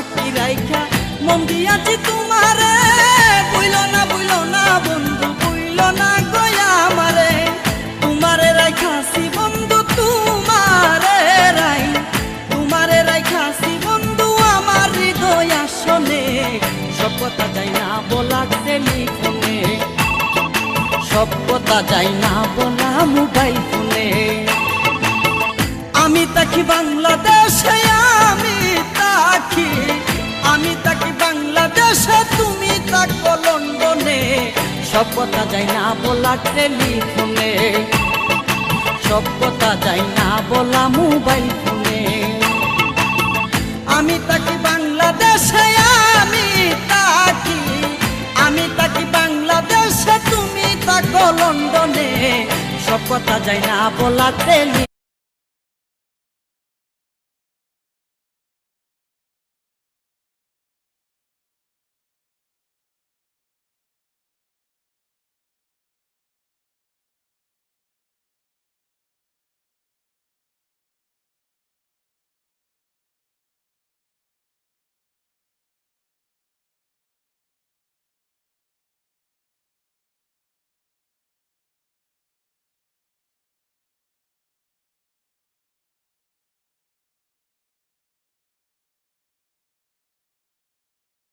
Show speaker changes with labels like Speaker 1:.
Speaker 1: সাথী রাইখা মন দিয়াছি তোমারে। বুইলো না বন্ধু, বুইলো না গয়া আমারে। তোমারে রাইখাছি বন্ধু, তোমারে রাইখাছি বন্ধু আমার হৃদয় আসনে। সব কথা যাই না বলা টেলিফোনে, সব কথা যাই না বলা মোবাইল ফোনে। আমি তাকি বাংলাদেশে, আমি তাকি বাংলাদেশে, তুমি থাকো লন্ডনে। সব কথা যাই না বলা টেলিফোনে, সব কথা যাই না বলা মোবাইল ফোনে। আমি তাকি বাংলাদেশে, আমি তাকি বাংলাদেশে, তুমি থাকো লন্ডনে। সব কথা যাই না বলা টেলি